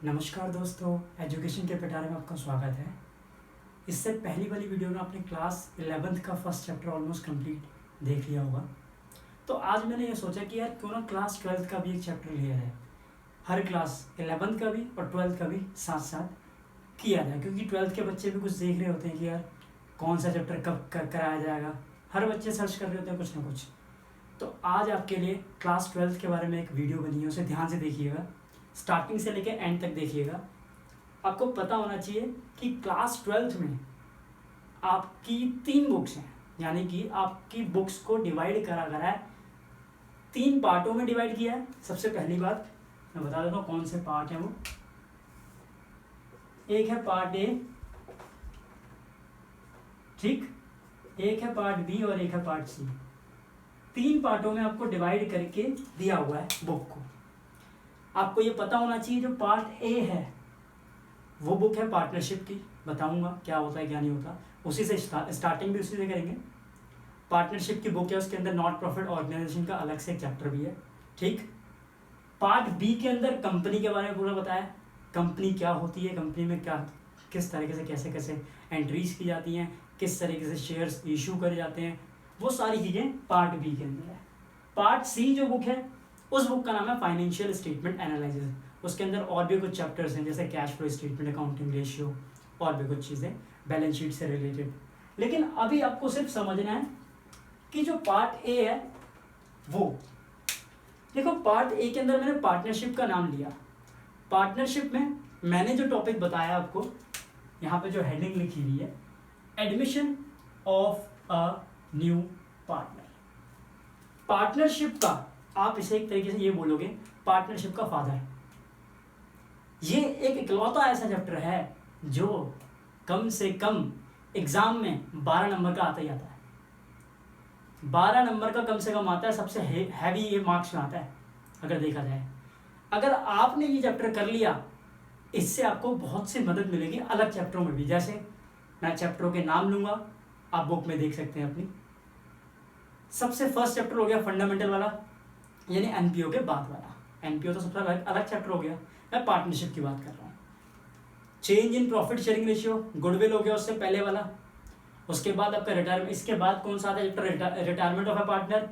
नमस्कार दोस्तों, एजुकेशन के पिटारे में आपका स्वागत है। इससे पहली वाली वीडियो में आपने क्लास 11th का फर्स्ट चैप्टर ऑलमोस्ट कंप्लीट देख लिया होगा। तो आज मैंने ये सोचा कि यार क्यों ना क्लास 12th का भी एक चैप्टर लिया जाए। हर क्लास 11th का भी और 12th का भी साथ साथ किया जाए, क्योंकि 12th के बच्चे भी कुछ देख रहे होते हैं कि यार कौन सा चैप्टर कब कराया जाएगा। हर बच्चे सर्च कर रहे होते हैं कुछ ना कुछ। तो आज आपके लिए क्लास 12th के बारे में एक वीडियो बनी है, उसे ध्यान से देखिएगा, स्टार्टिंग से लेकर एंड तक देखिएगा। आपको पता होना चाहिए कि क्लास 12th में आपकी 3 बुक्स हैं, यानी कि आपकी बुक्स को डिवाइड करा गया है, 3 पार्टों में डिवाइड किया है। सबसे पहली बात मैं बता देता हूँ कौन से पार्ट हैं वो। एक है पार्ट ए, ठीक, एक है पार्ट बी और एक है पार्ट सी। 3 पार्टों में आपको डिवाइड करके दिया हुआ है बुक को। आपको ये पता होना चाहिए जो पार्ट ए है वो बुक है पार्टनरशिप की, बताऊंगा क्या होता है क्या नहीं होता, उसी से स्टार्टिंग भी उसी से करेंगे। पार्टनरशिप की बुक है, उसके अंदर नॉट प्रॉफिट ऑर्गेनाइजेशन का अलग से एक चैप्टर भी है, ठीक। पार्ट बी के अंदर कंपनी के बारे में पूरा बताया, कंपनी क्या होती है, कंपनी में क्या किस तरीके से कैसे कैसे एंट्रीज की जाती हैं, किस तरीके से शेयर्स इशू करे जाते हैं, वो सारी चीज़ें पार्ट बी के अंदर है। पार्ट सी जो बुक है उस बुक का नाम है फाइनेंशियल स्टेटमेंट एनालिसिस। उसके अंदर और भी कुछ चैप्टर्स हैं, जैसे cash flow statement, accounting ratio और भी कुछ चीज़ें बैलेंस शीट से रिलेटेड। लेकिन अभी आपको सिर्फ समझना है कि जो पार्ट ए है वो देखो। पार्ट ए के अंदर मैंने पार्टनरशिप का नाम लिया। पार्टनरशिप में मैंने जो टॉपिक बताया आपको, यहाँ पे जो हेडिंग लिखी हुई है, admission of a new partner. Partnership का आप इसे एक तरीके से ये बोलोगे, पार्टनरशिप का फादर। ये एक इकलौता ऐसा चैप्टर है जो कम से कम एग्जाम में 12 नंबर का आता ही आता है। 12 नंबर का कम से कम आता है, सबसे हैवी ये मार्क्स में आता है अगर देखा जाए। अगर आपने ये चैप्टर कर लिया, इससे आपको बहुत सी मदद मिलेगी अलग चैप्टरों में भी। जैसे मैं चैप्टरों के नाम लूंगा, आप बुक में देख सकते हैं अपनी। सबसे फर्स्ट चैप्टर हो गया फंडामेंटल वाला, यानी एनपीओ के बाद वाला। एनपीओ तो सबसे अलग चैप्टर हो गया, मैं पार्टनरशिप की बात कर रहा हूँ। Change in profit sharing ratio, goodwill हो गया उससे पहले वाला। उसके बाद आपका रिटायरमेंट, इसके बाद कौन सा आता है chapter, retirement of A partner,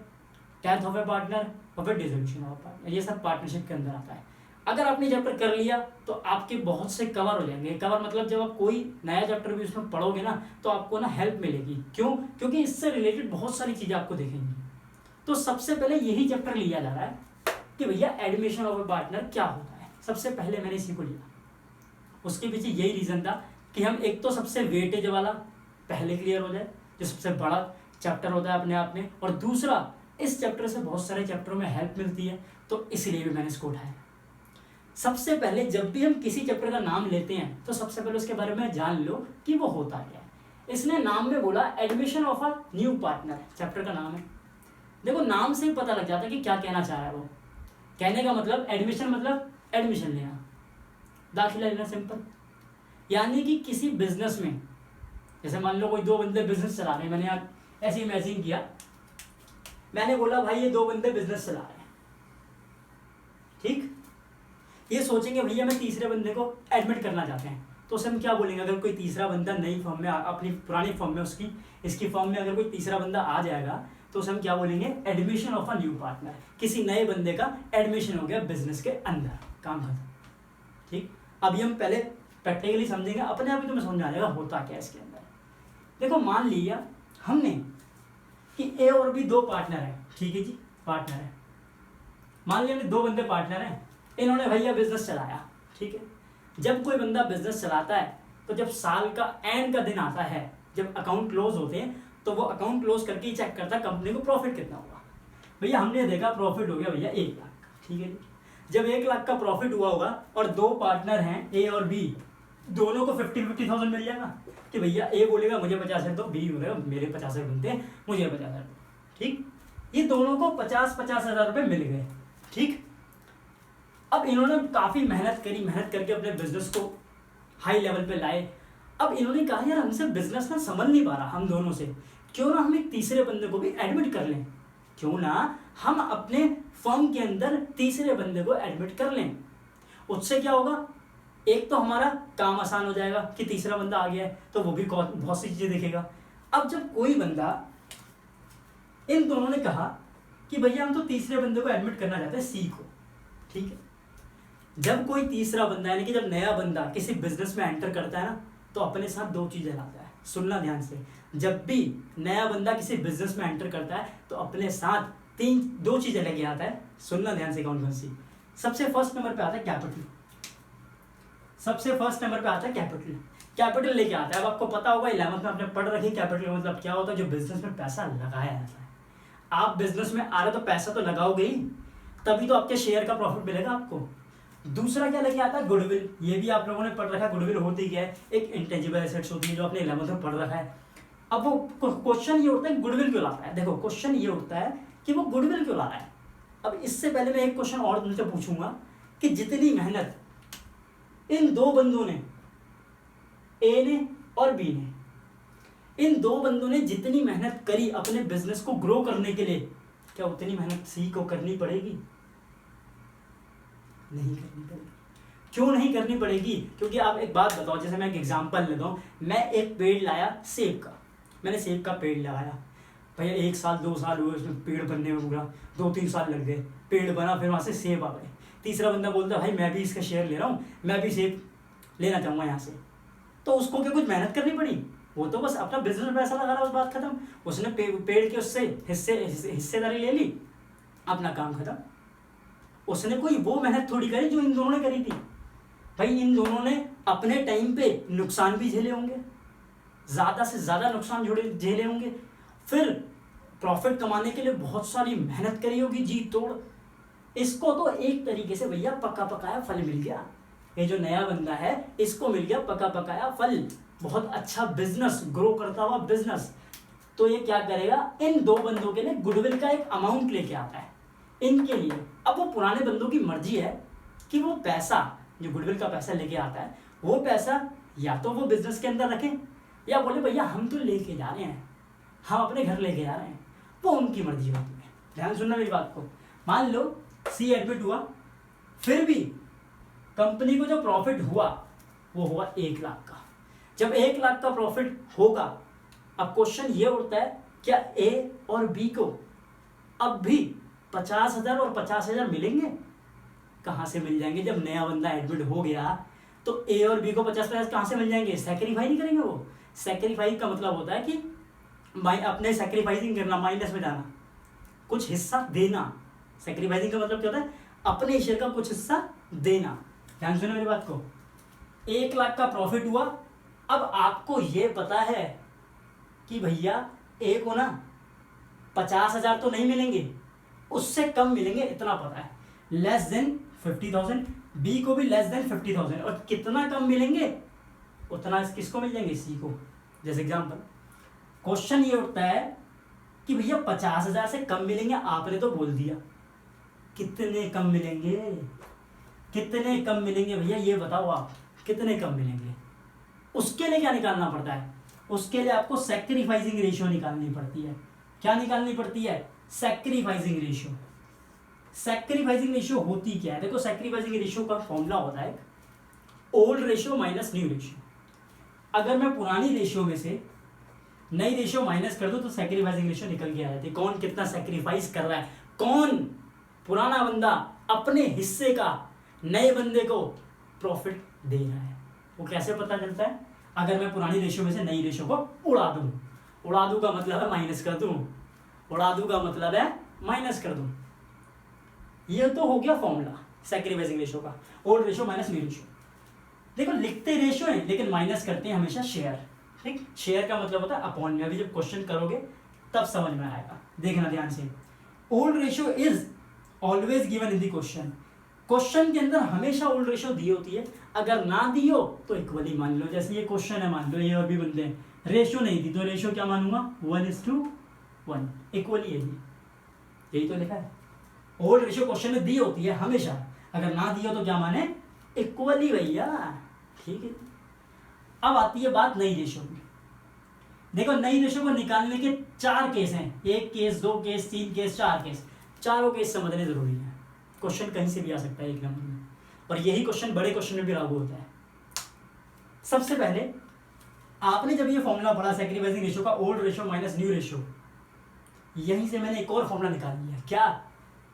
death of A partner और फिर डिसोल्यूशन ऑफ पार्टनर। ये सब पार्टनरशिप के अंदर आता है। अगर आपने चैप्टर कर लिया तो आपके बहुत से कवर हो जाएंगे। कवर मतलब जब आप कोई नया चैप्टर भी उसमें पढ़ोगे ना, तो आपको ना हेल्प मिलेगी। क्यों? क्योंकि इससे रिलेटेड बहुत सारी चीज़ें आपको दिखेंगी। तो सबसे पहले यही चैप्टर लिया जा रहा है कि भैया एडमिशन ऑफ ए पार्टनर क्या होता है। सबसे पहले मैंने इसी को लिया। उसके पीछे यही रीज़न था कि हम एक तो सबसे वेटेज वाला पहले क्लियर हो जाए, जो सबसे बड़ा चैप्टर होता है अपने आप में, और दूसरा इस चैप्टर से बहुत सारे चैप्टरों में हेल्प मिलती है, तो इसलिए भी मैंने इसको उठाया। सबसे पहले जब भी हम किसी चैप्टर का नाम लेते हैं तो सबसे पहले उसके बारे में जान लो कि वो होता क्या है। इसने नाम में बोला admission of a new partner, chapter का नाम है। देखो नाम से ही पता लग जाता है कि क्या कहना चाह रहा है वो। कहने का मतलब एडमिशन मतलब एडमिशन लेना, दाखिला लेना, सिंपल। यानी कि किसी बिजनेस में, जैसे मान लो कोई 2 बंदे बिजनेस चला रहे हैं, मैंने यार ऐसे इमेजिन किया, मैंने बोला भाई ये 2 बंदे बिजनेस चला रहे हैं, ठीक। ये सोचेंगे भैया मैं तीसरे बंदे को एडमिट करना चाहते हैं, तो उसे हम क्या बोलेंगे? अगर कोई तीसरा बंदा नई फर्म में, अपनी पुरानी फर्म में, इसकी फर्म में अगर कोई तीसरा बंदा आ जाएगा तो उसे हम क्या बोलेंगे? Admission of a new partner. किसी नए बंदे का एडमिशन हो गया बिजनेस के अंदर, काम खत्म, ठीक। अभी हम पहले प्रैक्टिकली समझेंगे, अपने आप ही तुम्हें समझ में आ जाएगा होता क्या इसके अंदर। देखो मान लिया हमने कि ए और बी 2 पार्टनर है, ठीक है जी, पार्टनर है। मान लिया 2 बंदे पार्टनर हैं, इन्होंने भैया बिजनेस चलाया, ठीक है। जब कोई बंदा बिजनेस चलाता है तो जब साल का एंड का दिन आता है, जब अकाउंट क्लोज होते हैं, तो वो अकाउंट क्लोज करके ही चेक करता है कंपनी को प्रॉफिट कितना हुआ। भैया हमने देखा प्रॉफिट हो गया भैया 1 लाख, ठीक है जी। जब 1 लाख का प्रॉफिट हुआ होगा और 2 पार्टनर हैं ए और बी, दोनों को 50,000 मिल जाएगा कि भैया ए बोलेगा मुझे 50,000 दो, बी बोलेगा मेरे 50,000 बनते हैं, मुझे 50,000 दो, ठीक। ये दोनों को 50,000 रुपये मिल गए, ठीक। अब इन्होंने काफ़ी मेहनत करी, मेहनत करके अपने बिजनेस को हाई लेवल पे लाए। अब इन्होंने कहा यार हमसे बिजनेस ना समझ नहीं पा रहा हम दोनों से, क्यों ना हम एक तीसरे बंदे को भी एडमिट कर लें, क्यों ना हम अपने फर्म के अंदर तीसरे बंदे को एडमिट कर लें। उससे क्या होगा? एक तो हमारा काम आसान हो जाएगा कि तीसरा बंदा आ गया है, तो वो भी बहुत सी चीज़ें देखेगा। अब जब कोई बंदा, इन दोनों ने कहा कि भैया हम तो तीसरे बंदे को एडमिट करना चाहते हैं सी को, ठीक है। जब कोई तीसरा बंदा यानी कि जब नया बंदा किसी बिजनेस में एंटर करता है ना, तो अपने साथ दो चीज़ें लाता है। सुनना ध्यान से, जब भी नया बंदा किसी बिजनेस में एंटर करता है तो अपने साथ दो चीज़ें लेके आता है। सुनना ध्यान से, कौन कौन सी? सबसे फर्स्ट नंबर पे आता है कैपिटल। सबसे फर्स्ट नंबर पे आता है कैपिटल। कैपिटल लेके आता है। अब आपको पता होगा 11th में आपने पढ़ रखी कैपिटल मतलब क्या होता है, जो बिजनेस में पैसा लगाया जाता है। आप बिजनेस में आ रहे तो पैसा तो लगाओगे ही, तभी तो आपके शेयर का प्रॉफिट मिलेगा आपको। दूसरा क्या लेके आता है? गुडविल। ये भी आप लोगों ने पढ़ रखा है। गुडविल होती क्या है? एक इंटेंजिबल एसेट्स होती है, जो आपने 11th में पढ़ रखा है। अब वो क्वेश्चन ये उठता है गुडविल क्यों लाता है। देखो क्वेश्चन ये उठता है कि वो गुडविल क्यों ला रहा है। अब इससे पहले मैं एक क्वेश्चन और तुमसे पूछूंगा कि जितनी मेहनत इन दो बंदों ने, ए ने और बी ने, इन दो बंदों ने जितनी मेहनत करी अपने बिजनेस को ग्रो करने के लिए, क्या उतनी मेहनत सी को करनी पड़ेगी? नहीं करनी पड़ेगी। क्यों नहीं करनी पड़ेगी? क्योंकि आप एक बात बताओ, जैसे मैं एक एग्जांपल लेता हूँ। मैं एक पेड़ लाया सेब का, मैंने सेब का पेड़ लगाया भैया, 1 साल 2 साल हुए उसमें पेड़ बनने में, पूरा 2-3 साल लग गए, पेड़ बना, फिर वहाँ से सेब आ गए। तीसरा बंदा बोलता है भाई मैं भी इसका शेयर ले रहा हूँ, मैं भी सेब लेना चाहूँगा यहाँ से। तो उसको क्या कुछ मेहनत करनी पड़ी? वो तो बस अपना बिजनेस में पैसा लगा रहा, उस बात खत्म। उसने पेड़ के उससे हिस्सेदारी ले ली, अपना काम खत्म। उसने कोई वो मेहनत थोड़ी करी जो इन दोनों ने करी थी। भाई इन दोनों ने अपने टाइम पे नुकसान भी झेले होंगे, ज़्यादा से ज़्यादा नुकसान झेले होंगे, फिर प्रॉफिट कमाने के लिए बहुत सारी मेहनत करी होगी जी तोड़। इसको तो एक तरीके से भैया पका पकाया फल मिल गया। ये जो नया बंदा है इसको मिल गया पका पकाया फल, बहुत अच्छा बिजनेस, ग्रो करता हुआ बिजनेस। तो ये क्या करेगा, इन दो बंदों के लिए गुडविल का एक अमाउंट लेके आता है इनके लिए। अब वो पुराने बंदों की मर्जी है कि वो पैसा, जो गुडविल का पैसा लेके आता है, वो पैसा या तो वो बिजनेस के अंदर रखें या बोले भैया हम तो लेके जा रहे हैं, हम अपने घर लेके जा रहे हैं। वो उनकी मर्जी होती है। ध्यान सुनना मेरी बात को। मान लो सी एडमिट हुआ, फिर भी कंपनी को जो प्रॉफिट हुआ वो हुआ 1 लाख का। जब 1 लाख का प्रॉफिट होगा, अब क्वेश्चन ये उठता है क्या ए और बी को अब भी 50,000 और 50,000 मिलेंगे? कहाँ से मिल जाएंगे? जब नया बंदा एडमिट हो गया तो ए और बी को 50,000 कहाँ से मिल जाएंगे? सैक्रिफाई नहीं करेंगे वो। सैक्रिफाइस का मतलब होता है कि अपने सैक्रिफाइसिंग करना, माइनस में जाना, कुछ हिस्सा देना। सैक्रिफाइसिंग का मतलब क्या होता है? अपने शेयर का कुछ हिस्सा देना। ध्यान सुनो मेरी बात को। 1 लाख का प्रॉफिट हुआ। अब आपको ये पता है कि भैया ए को ना 50,000 तो नहीं मिलेंगे, उससे कम मिलेंगे, इतना पता है, लेस देन 50,000। बी को भी लेस देन 50,000। और कितना कम मिलेंगे उतना किसको मिल जाएंगे? सी को। जैसे एग्जाम्पल, क्वेश्चन ये उठता है कि भैया 50,000 से कम मिलेंगे, आपने तो बोल दिया, कितने कम मिलेंगे? कितने कम मिलेंगे भैया ये बताओ आप, कितने कम मिलेंगे? उसके लिए क्या निकालना पड़ता है? उसके लिए आपको सैक्रिफाइसिंग रेशियो निकालनी पड़ती है। क्या निकालनी पड़ती है? Sacrificing ratio. सैक्रिफाइसिंग रेशियो होती क्या है? देखो सैक्रिफाइसिंग रेशियो का फॉर्मूला होता है old ratio minus new ratio. अगर मैं पुरानी रेशियो में से नई रेशियो माइनस कर दूं तो सैक्रिफाइसिंग रेशियो निकल के आ जाती है। कौन कितना सैक्रिफाइस कर रहा है, कौन पुराना बंदा अपने हिस्से का नए बंदे को प्रॉफिट दे रहा है। वो कैसे पता चलता है? अगर मैं पुरानी रेशियो में से नई रेशियो को उड़ा दूं। उड़ा दूं का मतलब है माइनस कर दूं। उड़ा दूं का मतलब है माइनस कर दूं। ये तो हो गया फॉर्मूला सैक्रिफाइसिंग रेशियो का, old ratio minus new ratio. देखो लिखते रेशियो है लेकिन माइनस करते हैं हमेशा शेयर। ठीक, शेयर का मतलब होता है अपॉन में। अभी जब क्वेश्चन करोगे तब समझ में आएगा, देखना ध्यान से। Old ratio is always given in the question. Question के अंदर हमेशा ओल्ड रेशियो दी होती है। अगर ना दी हो तो इक्वली मान लो। जैसे ये क्वेश्चन है, मान लो ये और भी बनते हैं, रेशियो नहीं दी तो रेशियो क्या मानूंगा? 1:1। इक्वली है, यही तो लिखा है। ओल्ड रेशियो क्वेश्चन में दी होती है हमेशा, अगर ना दी हो तो क्या माने? इक्वली भैया। ठीक है, अब आती है बात नई रेशियो में। देखो नई रेशियो को निकालने के 4 केस हैं, 1 केस, 2 केस, 3 केस, 4 केस। चारों केस समझने जरूरी है। क्वेश्चन कहीं से भी आ सकता है 1 नंबर में, और यही क्वेश्चन बड़े क्वेश्चन में भी लागू होता है। सबसे पहले आपने जब ये फॉर्मूला पढ़ा सैक्रिफाइसिंग रेशियो का, old ratio minus new ratio, यहीं से मैंने एक और फॉर्मूला निकाल लिया। क्या?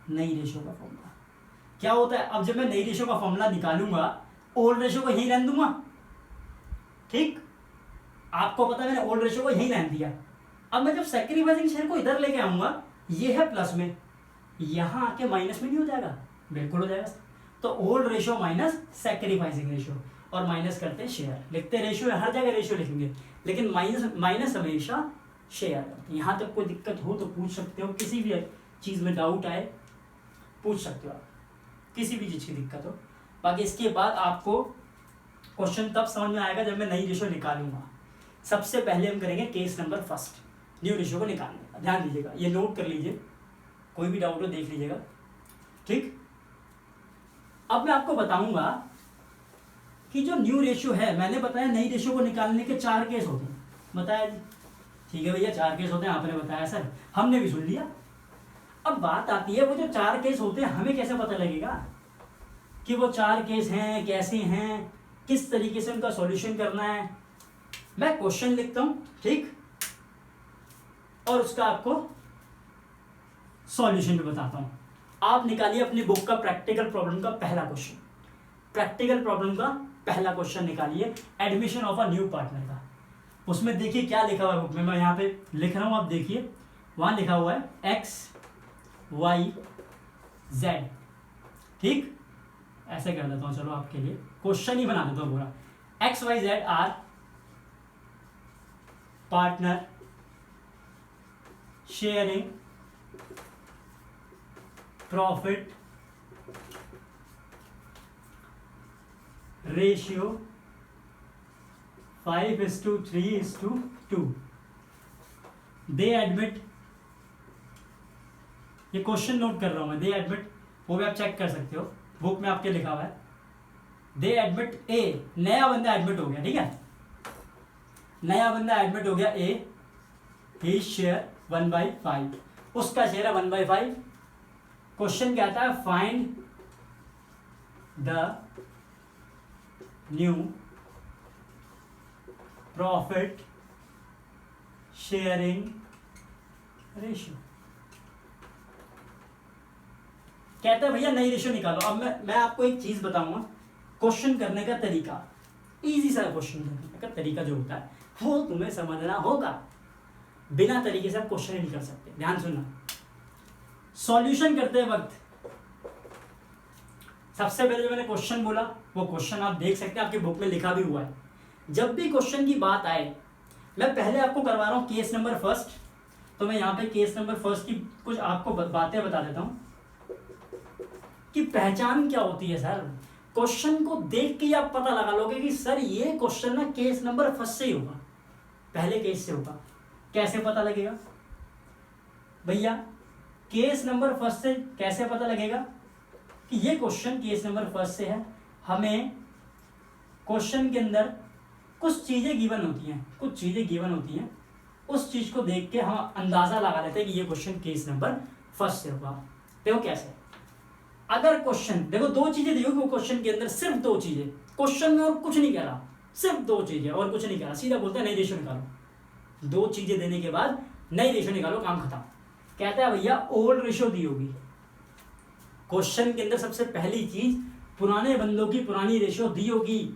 नई रेशियो का फॉर्मूला। क्या होता है, अब जब मैं नई रेशियो का फॉर्मूला निकालूंगा ओल्ड रेशियो को यहीं रहने दूंगा। ठीक, आपको पता है मैंने ओल्ड रेशियो को यहीं रहने दिया। अब मैं जब सैक्रिफाइसिंग शेयर को इधर लेके आऊंगा, ये है प्लस में, यहां आके माइनस में नहीं हो जाएगा? बिल्कुल हो जाएगा। तो old ratio minus sacrificing ratio, और माइनस करते हैं शेयर। लिखते रेशियो, हर जगह रेशियो लिखेंगे, लेकिन माइनस हमेशा शेयर। यहां तक कोई दिक्कत हो तो पूछ सकते हो, किसी भी चीज में डाउट आए पूछ सकते हो आप, किसी भी चीज की दिक्कत हो। बाकी इसके बाद आपको क्वेश्चन तब समझ में आएगा जब मैं नई रेशियो निकालूंगा। सबसे पहले हम करेंगे case number first, new ratio को निकालने का। ध्यान दीजिएगा, ये नोट कर लीजिए, कोई भी डाउट हो देख लीजिएगा। ठीक, अब मैं आपको बताऊंगा कि जो न्यू रेशियो है, मैंने बताया नई रेशियो को निकालने के 4 केस होते हैं, बताया जी। ठीक है भैया, 4 केस होते हैं, आपने बताया सर, हमने भी सुन लिया। अब बात आती है वो जो 4 केस होते हैं, हमें कैसे पता लगेगा कि वो 4 केस हैं, कैसे हैं, किस तरीके से उनका सॉल्यूशन करना है। मैं क्वेश्चन लिखता हूं, ठीक, और उसका आपको सॉल्यूशन भी बताता हूं। आप निकालिए अपनी बुक का प्रैक्टिकल प्रॉब्लम का पहला क्वेश्चन। प्रैक्टिकल प्रॉब्लम का पहला क्वेश्चन निकालिए, admission of a new partner का। उसमें देखिए क्या लिखा हुआ है बुक में, मैं यहाँ पे लिख रहा हूँ, आप देखिए वहां लिखा हुआ है XYZ। ठीक, ऐसे कर देता हूँ, चलो आपके लिए क्वेश्चन ही बना देता हूँ पूरा। XYZ are partner sharing profit ratio 5:3:2। They admit, ये क्वेश्चन नोट कर रहा हूं मैं, दे एडमिट, वो भी आप चेक कर सकते हो, बुक में आपके लिखा हुआ है। दे एडमिट ए, नया बंदा एडमिट हो गया, ठीक है, नया बंदा एडमिट हो गया ए, ही शेयर 1/5, उसका शेयर है 1/5। क्वेश्चन कहता है find the new profit sharing ratio. कहता है भैया नई रेशियो निकालो। अब मैं आपको एक चीज बताऊंगा, क्वेश्चन करने का तरीका, इजी सा क्वेश्चन करने का तरीका जो होता है वो तुम्हें समझना होगा। बिना तरीके से आप क्वेश्चन नहीं कर सकते। ध्यान सुनना, सॉल्यूशन करते वक्त सबसे पहले जो मैंने क्वेश्चन बोला वो क्वेश्चन आप देख सकते हैं, आपकी बुक में लिखा भी हुआ है। जब भी क्वेश्चन की बात आए, मैं पहले आपको करवा रहा हूं केस नंबर फर्स्ट, तो मैं यहाँ पे केस नंबर फर्स्ट की कुछ आपको बातें बता देता हूं कि पहचान क्या होती है। सर क्वेश्चन को देख के आप पता लगा लोगे कि सर ये क्वेश्चन ना केस नंबर फर्स्ट से ही होगा, पहले केस से होगा। कैसे पता लगेगा भैया? केस नंबर फर्स्ट से कैसे पता लगेगा कि ये क्वेश्चन केस नंबर फर्स्ट से है? हमें क्वेश्चन के अंदर कुछ चीजें गिवन होती हैं, कुछ चीजें गिवन होती हैं, उस चीज को देख के हम अंदाजा लगा लेते हैं कि ये क्वेश्चन केस नंबर फर्स्ट से होगा। देखो कैसे, अगर क्वेश्चन देखो दो चीजें दी होगी वो क्वेश्चन के अंदर, सिर्फ दो चीजें, क्वेश्चन में और कुछ नहीं कह रहा, सिर्फ दो चीजें और कुछ नहीं कह रहा, सीधा बोलता है नई रेशियो निकालो। दो चीजें देने के बाद नई रेशियो निकालो, काम खत्म। कहता है भैया ओल्ड रेशियो दी होगी। क्वेश्चन के अंदर सबसे पहली चीज पुराने बंदों की पुरानी रेशियो दी होगी।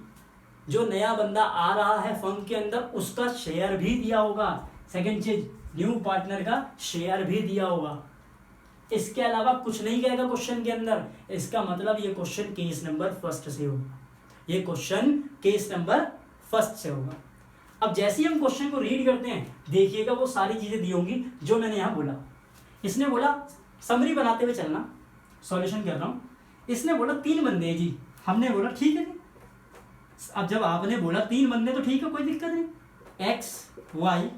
जो नया बंदा आ रहा है फर्म के अंदर उसका शेयर भी दिया होगा। सेकंड चीज न्यू पार्टनर का शेयर भी दिया होगा। इसके अलावा कुछ नहीं कहेगा क्वेश्चन के अंदर। इसका मतलब ये क्वेश्चन केस नंबर फर्स्ट से होगा, ये क्वेश्चन केस नंबर फर्स्ट से होगा। अब जैसे ही हम क्वेश्चन को रीड करते हैं देखिएगा वो सारी चीजें दी होंगी जो मैंने यहां बोला। इसने बोला समरी बनाते हुए चलना, सॉल्यूशन कर रहा हूं। इसने बोला 3 बंदे हैं जी, हमने बोला ठीक है जी। अब जब आपने बोला 3 बंदे तो ठीक है, कोई दिक्कत नहीं, एक्स वाई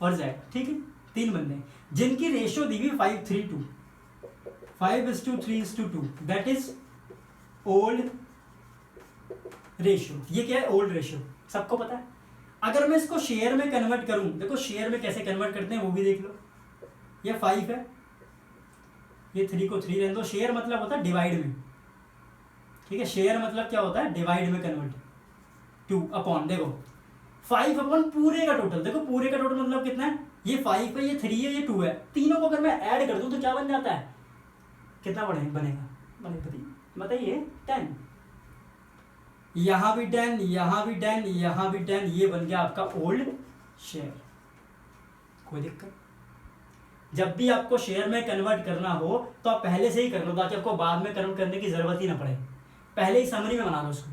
और जेड, ठीक है 3 बंदे जिनकी रेशियो दी हुई 5:3:2, 5:3:2, दैट इज ओल्ड रेशियो। ये क्या है? ओल्ड रेशियो, सबको पता है। अगर मैं इसको शेयर में कन्वर्ट करूं, देखो शेयर में कैसे कन्वर्ट करते हैं वो भी देख लो। ये 5 है, ये 3 को 3 रहने दो। शेयर मतलब होता है डिवाइड में, ठीक है। शेयर मतलब क्या होता है? डिवाइड में कन्वर्ट। 2 अपॉन, देखो 5 अपॉन पूरे का टोटल, देखो पूरे का टोटल मतलब कितना है, ये 5 है, ये 3 है, ये 2 है, तीनों को अगर मैं ऐड कर दूं तो क्या बन जाता है, कितना बनेगा बताइए 10, यहां भी 10, यहां भी 10, यहां भी 10, ये बन गया आपका ओल्ड शेयर। कोई दिक्कत? जब भी आपको शेयर में कन्वर्ट करना हो तो आप पहले से ही कर लो ताकि आपको बाद में कन्वर्ट करने की जरूरत ही ना पड़े, पहले ही समरी में बना लो उसको।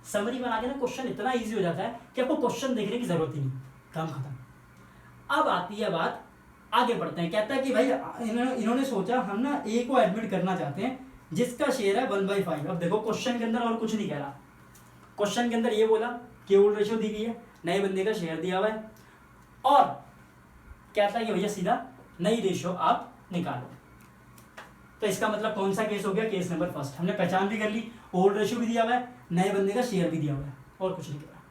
समरी बना के ना क्वेश्चन इतना इजी हो जाता है कि आपको क्वेश्चन देखने की जरूरत ही नहीं, काम खत्म। अब आती है बात, आगे बढ़ते हैं। कहता है कि भाई इन्होंने सोचा हम ना ए को एडमिट करना चाहते हैं जिसका शेयर है 1/5। अब देखो क्वेश्चन के अंदर और कुछ नहीं कह रहा, क्वेश्चन के अंदर ये बोला कि ओल्ड रेशियो दी गई है, नए बंदे का शेयर दिया हुआ है, और कहता है कि भैया सीधा नई रेशियो आप निकालो। तो इसका मतलब कौन सा केस हो गया, केस नंबर फर्स्ट। हमने पहचान भी कर ली, ओल्ड रेशियो भी दिया हुआ है, नए बंदे का शेयर भी दिया हुआ है, और कुछ नहीं करा।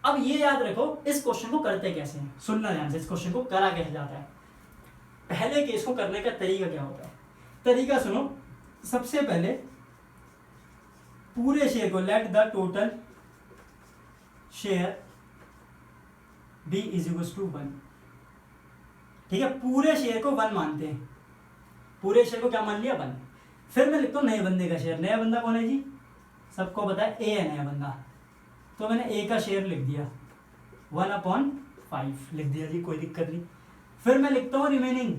अब ये याद रखो इस क्वेश्चन को करते कैसे हैं, सुनना ध्यान से, इस क्वेश्चन को करा कैसे जाता है। पहले केस को करने का तरीका क्या होता है, तरीका सुनो। सबसे पहले पूरे शेयर को, let the total share be is equal to 1, ठीक है, पूरे शेयर को 1 मानते हैं, पूरे शेयर को क्या मान लिया 1। फिर मैं लिखता हूं नए बंदे का शेयर, नया बंदा कौन है जी, सबको पता है ए है नया बंदा, तो मैंने ए का शेयर लिख दिया 1/5 लिख दिया जी, कोई दिक्कत नहीं। फिर मैं लिखता हूं रिमेनिंग,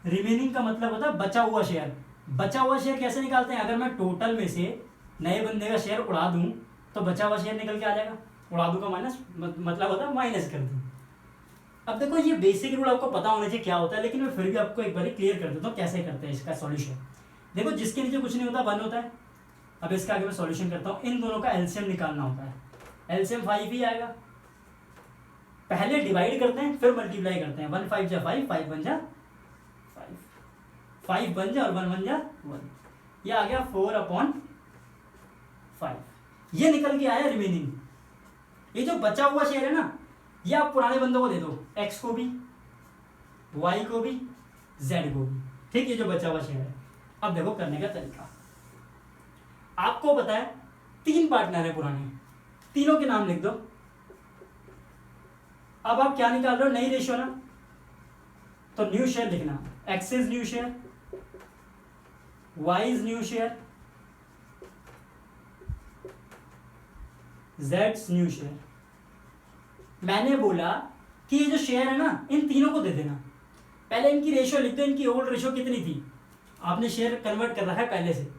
रिमेनिंग का मतलब होता है बचा हुआ शेयर। बचा हुआ शेयर कैसे निकालते हैं, अगर मैं टोटल में से नए बंदे का शेयर उड़ा दूं तो बचा हुआ शेयर निकल के आ जाएगा, उड़ा दूं का माइनस मतलब होता है माइनस कर दूं। अब देखो ये बेसिक रूल आपको पता होना चाहिए क्या होता है, लेकिन मैं फिर भी आपको एक बार क्लियर कर देता हूँ कैसे करते हैं इसका सॉल्यूशन। देखो जिसके नीचे कुछ नहीं होता 1 होता है। अब इसका आगे मैं सॉल्यूशन करता हूँ, इन दोनों का एलसीएम निकालना होता है, एलसीएम 5 ही आएगा। पहले डिवाइड करते हैं फिर मल्टीप्लाई करते हैं, 1 5 जा 5, 5 बन जा 5, 5 बन जा और 1 बन जा 1, ये आ गया 4/5। ये निकल के आया रिमेनिंग। ये जो बचा हुआ शेयर है ना, ये आप पुराने बंदों को दे दो, एक्स को भी, वाई को भी, जेड को भी, ठीक, ये जो बचा हुआ शेयर है। अब देखो करने का तरीका, आपको पता है 3 पार्टनर है पुराने, तीनों के नाम लिख दो। अब आप क्या निकाल रहे हो, नई रेशियो ना, तो न्यू शेयर लिखना, x is new share, y is new share, जेड्स न्यू शेयर। मैंने बोला कि ये जो शेयर है ना इन तीनों को दे देना, पहले इनकी रेशियो लिख दो, इनकी ओल्ड रेशियो कितनी थी, आपने शेयर कन्वर्ट कर रखा है पहले से।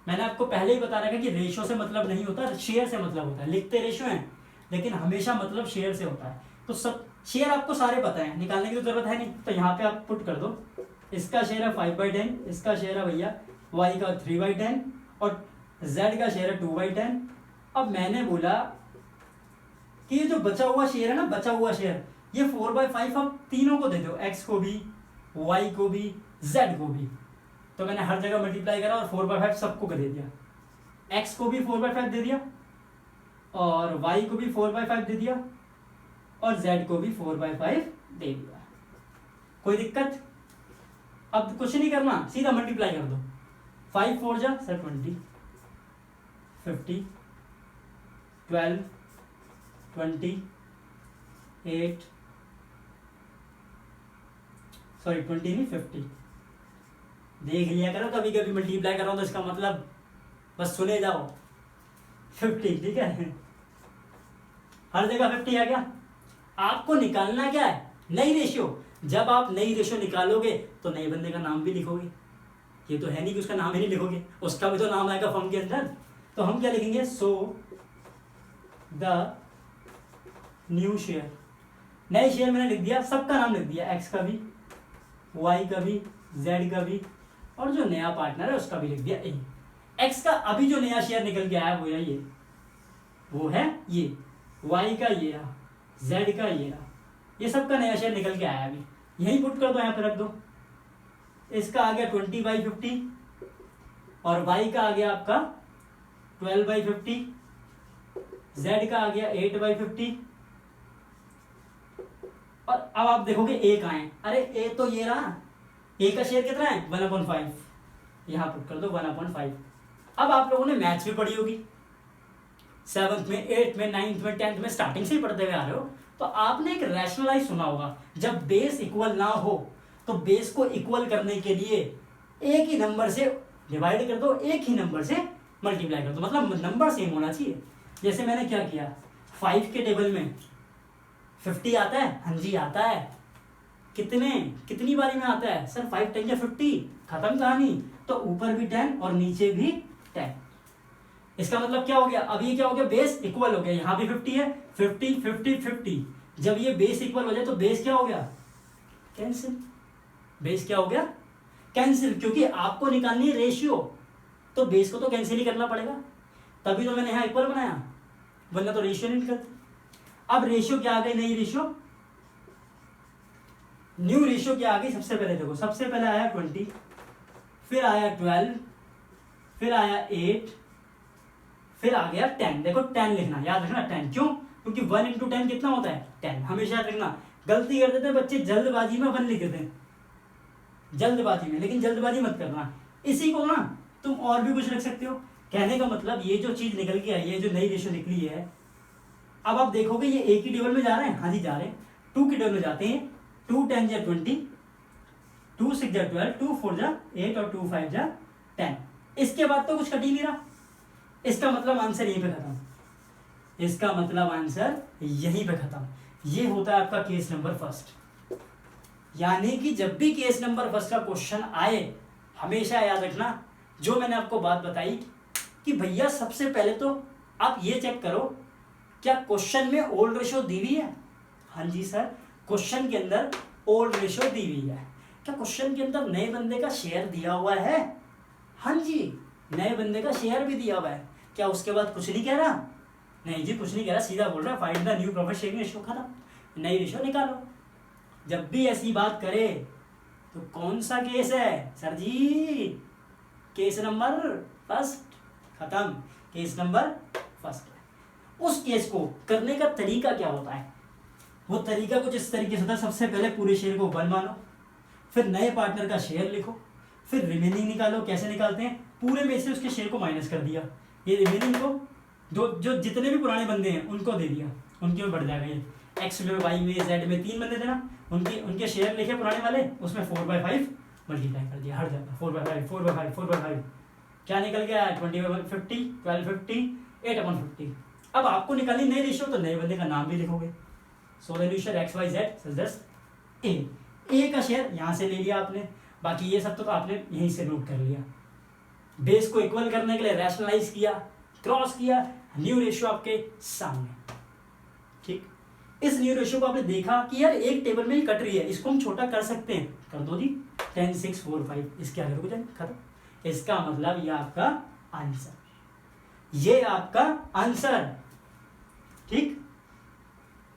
मैंने आपको पहले ही बता रखा है कि रेशियो से मतलब नहीं होता, शेयर से मतलब होता है। लिखते रेशियो हैं लेकिन हमेशा मतलब शेयर से होता है। तो सब शेयर आपको सारे पता है, निकालने की तो जरूरत है नहीं, तो यहाँ पे आप पुट कर दो, इसका शेयर है 5/10, इसका शेयर है भैया वाई का 3/10 और जेड का शेयर है 2/10। अब मैंने बोला कि ये जो बचा हुआ शेयर है ना, बचा हुआ शेयर, ये 4/5 आप तीनों को दे दो, एक्स को भी, वाई को भी, जेड को भी। तो मैंने हर जगह मल्टीप्लाई करा और 4/5 सबको दे दिया, एक्स को भी 4/5 दे दिया और वाई को भी 4/5 दे दिया और जेड को भी 4/5 दे दिया। कोई दिक्कत? अब कुछ नहीं करना, सीधा मल्टीप्लाई कर दो, 5 4 जा 20, 50, 12, 28, सॉरी 20 नहीं 50। देख लिया करो कभी कभी मल्टीप्लाई कर रहा हूं तो इसका मतलब बस सुने जाओ, 50, ठीक है, हर जगह 50 आ गया। आपको निकालना क्या है, नई रेशियो। जब आप नई रेशियो निकालोगे तो नए बंदे का नाम भी लिखोगे, ये तो है नहीं कि उसका नाम ही नहीं लिखोगे, उसका भी तो नाम आएगा फर्म के अंदर। तो हम क्या लिखेंगे, सो द न्यू शेयर, नए शेयर मैंने लिख दिया, सबका नाम लिख दिया, एक्स का भी, वाई का भी, जेड का भी और जो नया पार्टनर है उसका भी लिख दिया ए। एक्स का अभी जो नया शेयर निकल के आया वो है ये, वो है ये, वाई का ये रहा, जेड का ये रहा, ये सबका नया शेयर निकल के आया अभी, यही पुट कर दो, यहाँ पे रख दो। इसका आ गया 20/50 और वाई का आ गया आपका 12/50, जेड का आ गया 8/50 और अब आप देखोगे ए कहाँ है, अरे ए तो ये रहा, ए का शेयर कितना है 1/5, यहाँ पुट कर दो 1/5। अब आप लोगों ने मैथ्स भी पढ़ी होगी, 7th में, 8th में, 9th में, 10th में स्टार्टिंग से ही पढ़ते हुए आ रहे हो, तो आपने एक रैशनलाइज सुना होगा, जब बेस इक्वल ना हो तो बेस को इक्वल करने के लिए एक ही नंबर से डिवाइड कर दो, एक ही नंबर से मल्टीप्लाई कर दो, मतलब नंबर सेम होना चाहिए। जैसे मैंने क्या किया, 5 के टेबल में 50 आता है, हाँ जी आता है, कितनी बारी में आता है सर, 5 10 या 50, खत्म कहानी। तो ऊपर भी 10 और नीचे भी 10। इसका मतलब क्या हो गया, अब ये क्या हो गया, बेस इक्वल हो गया, यहाँ भी 50 है, 50 50 50। जब ये बेस इक्वल हो जाए तो बेस क्या हो गया, कैंसिल। बेस क्या हो गया, कैंसिल, क्योंकि आपको निकालनी है रेशियो, तो बेस को तो कैंसिल ही करना पड़ेगा, तभी तो मैंने यहाँ इक्वल बनाया, वरना तो रेशियो नहीं निकलती। अब रेशियो क्या आ गई, नई रेशियो, न्यू रेशियो क्या आ गई, सबसे पहले देखो, सबसे पहले आया 20, फिर आया 12, फिर आया 8, फिर आ गया 10। देखो 10 लिखना, याद रखना 10, क्यों, क्योंकि 1 into 10 कितना होता है 10, हमेशा याद रखना। गलती कर देते हैं बच्चे, जल्दबाजी में 1 लिख देते हैं, जल्दबाजी में, लेकिन जल्दबाजी मत करना। इसी को ना तुम और भी कुछ रख सकते हो। कहने का मतलब ये जो चीज निकल के आई है, जो नई रेशियो निकली है, अब आप देखोगे ये एक ही टेबल में जा रहे हैं, हाँ जी जा रहे हैं, 2 के टेबल में जाते हैं, 2 10 जा 20, 2 6 जा 12, 2 4 जा 8 और 2 5 जा 10। इसके बाद तो कुछ कट ही नहीं रहा, इसका मतलब आंसर यहीं पे खत्म, इसका मतलब आंसर यहीं पे खत्म। ये होता है आपका केस नंबर फर्स्ट। यानी कि जब भी केस नंबर फर्स्ट का क्वेश्चन आए, हमेशा याद रखना जो मैंने आपको बात बताई कि भैया सबसे पहले तो आप ये चेक करो, क्या क्वेश्चन में ओल्ड रेशियो दी हुई है, हाँ जी सर क्वेश्चन के अंदर ओल्ड रेशियो दी हुई है। क्या क्वेश्चन के अंदर नए बंदे का शेयर दिया हुआ है, हाँ जी नए बंदे का शेयर भी दिया हुआ है। क्या उसके बाद कुछ नहीं कह रहा, नहीं जी कुछ नहीं कह रहा, सीधा बोल रहा है find the new profit sharing ratio, खत्म, नई रेशियो निकालो। जब भी ऐसी बात करे तो कौन सा केस है सर जी, केस नंबर फर्स्ट, खत्म, केस नंबर फर्स्ट। उस केस को करने का तरीका क्या होता है, वो तरीका कुछ इस तरीके से होता है, सबसे पहले पूरे शेयर को 1 मानो, फिर नए पार्टनर का शेयर लिखो, फिर रिमेनिंग निकालो। कैसे निकालते हैं, पूरे में से उसके शेयर को माइनस कर दिया, ये रिमेनिंग को जो जितने भी पुराने बंदे हैं उनको दे दिया, उनके में बढ़ जाएगा ये, एक्स में, वाई में, जेड में 3 बंदे थे ना, उनके शेयर लिखे पुराने वाले, उसमें 4/5 मल्टीप्लाई कर दिया, हट जाता, 4/5 4/5 4/5, क्या निकल गया 20/50 12/50 8/50। अब आपको निकालनी नई रेशियो, तो नए बंदे का नाम भी लिखोगे, सो रेशियो XYZ सजेस्ट ए का शेयर यहाँ से ले लिया आपने, बाकी ये सब तो आपने यहीं से नोट कर लिया। बेस को इक्वल करने के लिए रैशनलाइज किया, क्रॉस किया, न्यू रेशियो आपके सामने, ठीक। इस न्यू रेशियो को आपने देखा कि यार एक टेबल में ही कट रही है, इसको हम छोटा कर सकते हैं, कर दो जी, 10 6 4 5, इसके आगे रुक जाए, खत्म। इसका मतलब ये आपका आंसर, ये आपका आंसर, ठीक।